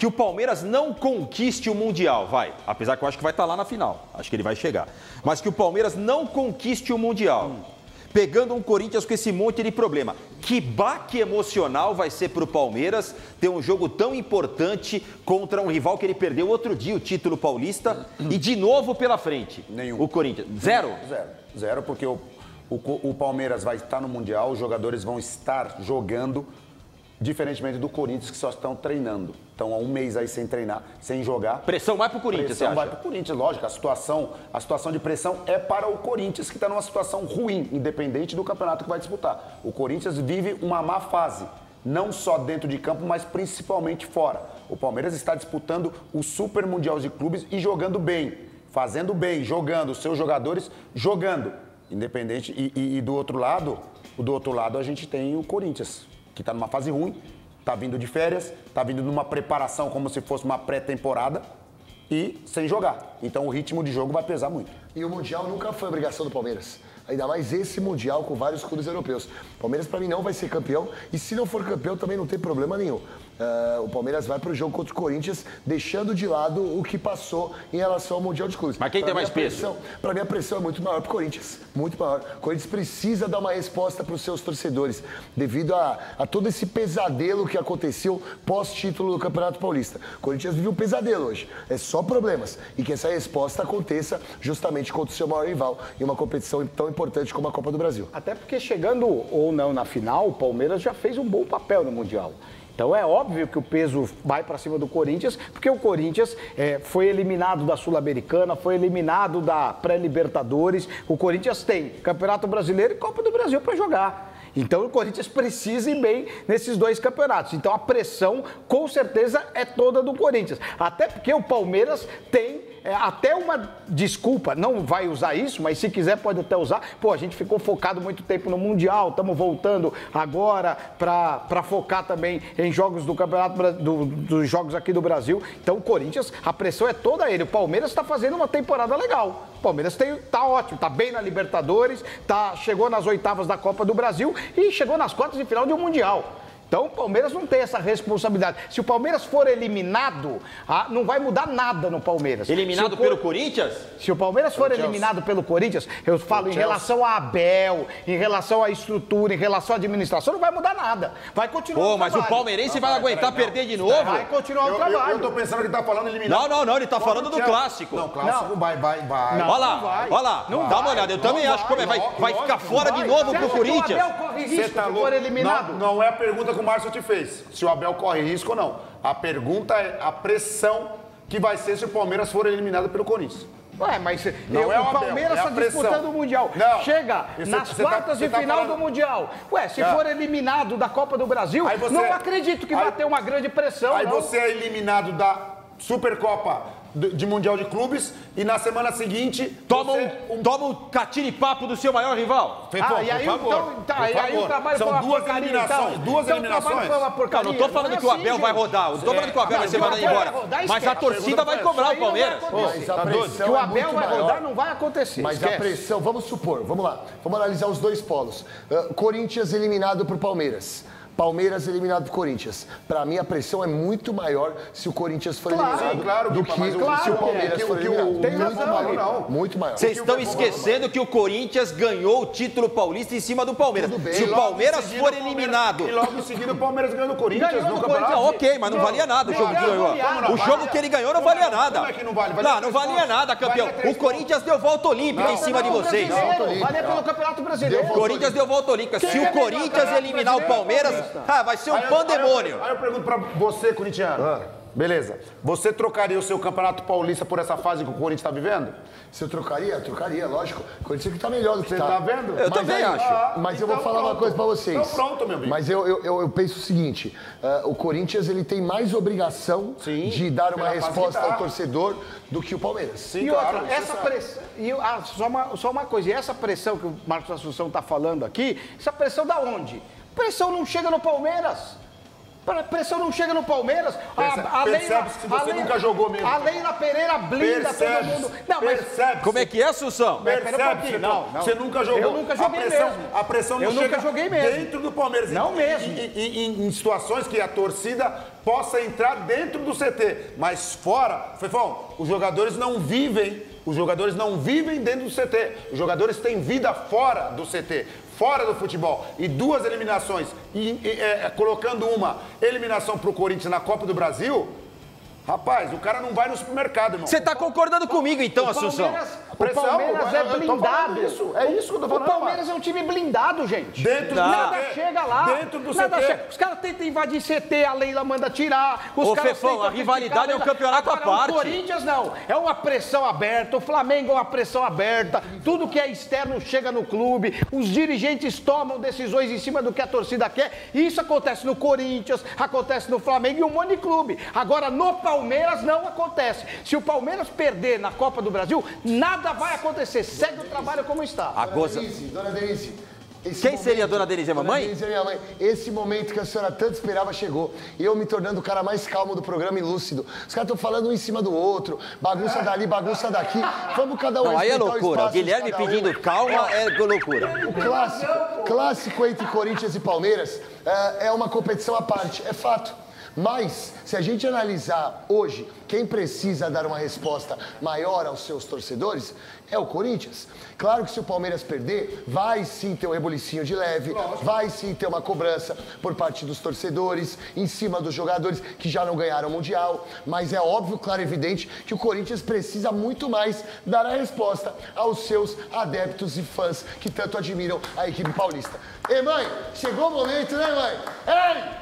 que o Palmeiras não conquiste o Mundial, vai. Apesar que eu acho que vai estar lá na final. Acho que ele vai chegar. Mas que o Palmeiras não conquiste o Mundial. Pegando um Corinthians com esse monte de problema. Que baque emocional vai ser para o Palmeiras ter um jogo tão importante contra um rival que ele perdeu outro dia, o título paulista, e de novo pela frente. Nenhum. O Corinthians. Zero? Zero, porque o Palmeiras vai estar no Mundial, os jogadores vão estar jogando, diferentemente do Corinthians, que só estão treinando. Estão há um mês aí sem treinar, sem jogar. Pressão vai para o Corinthians, você acha? Vai para o Corinthians, lógico. A situação de pressão é para o Corinthians, que está numa situação ruim, independente do campeonato que vai disputar. O Corinthians vive uma má fase, não só dentro de campo, mas principalmente fora. O Palmeiras está disputando o Super Mundial de Clubes e jogando bem, fazendo bem, jogando, os seus jogadores jogando. Independente. E do outro lado a gente tem o Corinthians, que está numa fase ruim, está vindo de férias, está vindo numa preparação como se fosse uma pré-temporada e sem jogar. Então o ritmo de jogo vai pesar muito. E o Mundial nunca foi obrigação do Palmeiras. Ainda mais esse Mundial com vários clubes europeus. O Palmeiras, para mim, não vai ser campeão. E se não for campeão, também não tem problema nenhum. O Palmeiras vai para o jogo contra o Corinthians, deixando de lado o que passou em relação ao Mundial de Clubes. Mas quem tem mais peso? Para mim, a pressão é muito maior para o Corinthians. Muito maior. O Corinthians precisa dar uma resposta para os seus torcedores, devido a todo esse pesadelo que aconteceu pós-título do Campeonato Paulista. O Corinthians vive um pesadelo hoje. É só problemas. E que essa resposta aconteça justamente contra o seu maior rival em uma competição tão importante como a Copa do Brasil. Até porque chegando ou não na final, o Palmeiras já fez um bom papel no Mundial. Então é óbvio que o peso vai para cima do Corinthians, porque o Corinthians foi eliminado da Sul-Americana, foi eliminado da pré-Libertadores. O Corinthians tem Campeonato Brasileiro e Copa do Brasil para jogar. Então o Corinthians precisa ir bem nesses dois campeonatos. Então a pressão, com certeza, é toda do Corinthians. Até porque o Palmeiras tem até uma desculpa, não vai usar isso, mas se quiser pode até usar. Pô, a gente ficou focado muito tempo no Mundial, estamos voltando agora para focar também em jogos do Campeonato, dos jogos aqui do Brasil. Então o Corinthians, a pressão é toda ele. O Palmeiras está fazendo uma temporada legal. O Palmeiras tá ótimo, tá bem na Libertadores, chegou nas oitavas da Copa do Brasil e chegou nas quartas de final de um Mundial. Então o Palmeiras não tem essa responsabilidade. Se o Palmeiras for eliminado, não vai mudar nada no Palmeiras. Eliminado pelo Corinthians? Se o Palmeiras for eliminado pelo Corinthians, eu falo em relação a Abel, em relação à estrutura, em relação à administração, não vai mudar nada. Vai continuar o trabalho. Mas o palmeirense vai aguentar perder de novo? Vai continuar o trabalho. Eu tô pensando que ele tá falando eliminado. Não, ele tá falando do clássico. Não, clássico vai. Olha lá, dá uma olhada. Eu também acho que vai ficar fora de novo pro Corinthians. O Abel corre risco se for eliminado? Não é a pergunta que o Márcio te fez, se o Abel corre risco ou não. A pergunta é a pressão que vai ser se o Palmeiras for eliminado pelo Corinthians. Ué, mas não é o Palmeiras está disputando o Mundial. Não. Chega nas quartas de final do Mundial. Ué, se for eliminado da Copa do Brasil, não acredito que vai ter uma grande pressão. Aí você é eliminado da Supercopa de Mundial de Clubes e na semana seguinte toma um catiripapo do seu maior rival. E aí o trabalho são duas eliminações. Duas eliminações. Não estou falando que o Abel vai rodar. Não estou falando que o Abel vai ser mandado embora. Mas a torcida vai cobrar o Palmeiras. Que o Abel vai rodar não vai acontecer. Mas a pressão, vamos supor, vamos lá. Vamos analisar os dois polos. Corinthians eliminado pro Palmeiras. Palmeiras eliminado pro Corinthians. Para mim, a pressão é muito maior se o Corinthians for eliminado do que se o Palmeiras for eliminado. Tem razão, muito maior. Vocês estão esquecendo que o Corinthians ganhou o título paulista em cima do Palmeiras. Se o Palmeiras for eliminado... E logo em seguida o Palmeiras ganhou do Corinthians no campeonato. Ok, mas não valia nada o jogo que ganhou. O jogo que ele ganhou não valia nada. Como é que não vale? Não valia nada, campeão. O Corinthians deu volta olímpica em cima de vocês. Valia pelo Campeonato Brasileiro. O Corinthians deu volta olímpica. Se o Corinthians eliminar o Palmeiras, vai ser um pandemônio. Aí eu pergunto pra você, corintiano. Beleza. Você trocaria o seu Campeonato Paulista por essa fase que o Corinthians está vivendo? Se eu trocaria, lógico. O Corinthians que tá melhor do que Você tá vendo? Eu também acho. Mas eu vou falar uma coisa pra vocês. Então pronto, meu amigo. Mas eu penso o seguinte, o Corinthians ele tem mais obrigação de dar uma resposta ao torcedor do que o Palmeiras. Sim, e outra, essa pressão, só uma coisa, e essa pressão que o Marcos Assunção tá falando aqui, essa pressão da onde? Pressão não chega no Palmeiras. A pressão não chega no Palmeiras. Percebe-se que você nunca jogou mesmo. A Leila Pereira blinda todo mundo. Não, mas... Como é que é, Assunção? Percebe-se, não. Você nunca jogou. Eu nunca joguei mesmo. A pressão não eu chega nunca joguei mesmo. dentro do Palmeiras. Não mesmo. Em situações que a torcida possa entrar dentro do CT. Mas fora, Fefão, os jogadores não vivem dentro do CT. Os jogadores têm vida fora do CT. Fora do futebol. E 2 eliminações, colocando uma eliminação para o Corinthians na Copa do Brasil, rapaz, o cara não vai no supermercado, irmão. Você tá concordando comigo então, Assunção? O Palmeiras é blindado. É isso que eu tô falando. O Palmeiras é um time blindado, gente. Dentro do Nada CT. chega lá. Dentro do Nada CT. chega. Os caras tentam invadir CT, a Leila manda tirar. Os Ô, caras Fefão, tentam a rivalidade criticar, é um campeonato à Agora, parte. O Corinthians não. É uma pressão aberta. O Flamengo é uma pressão aberta. Tudo que é externo chega no clube. Os dirigentes tomam decisões em cima do que a torcida quer. Isso acontece no Corinthians, acontece no Flamengo e um monte de clube. Agora, no Palmeiras não acontece. Se o Palmeiras perder na Copa do Brasil, nada vai acontecer. Segue o trabalho como está. A goza... Dona Denise. Quem seria a Dona Denise? É a mamãe? Dona Denise é minha mãe. Esse momento que a senhora tanto esperava chegou. E eu me tornando o cara mais calmo do programa e lúcido. Os caras estão falando um em cima do outro. Bagunça dali, bagunça daqui. Vamos cada um Não, aí é respeitar o loucura. O espaço de Guilherme cada um. pedindo calma é loucura. O clássico entre Corinthians e Palmeiras é uma competição à parte, é fato. Mas, se a gente analisar hoje, quem precisa dar uma resposta maior aos seus torcedores é o Corinthians. Claro que se o Palmeiras perder, vai sim ter um rebulicinho de leve, vai sim ter uma cobrança por parte dos torcedores, em cima dos jogadores que já não ganharam o Mundial. Mas é óbvio, claro e evidente, que o Corinthians precisa muito mais dar a resposta aos seus adeptos e fãs que tanto admiram a equipe paulista. Ei, mãe, chegou o momento, né, mãe? Ei!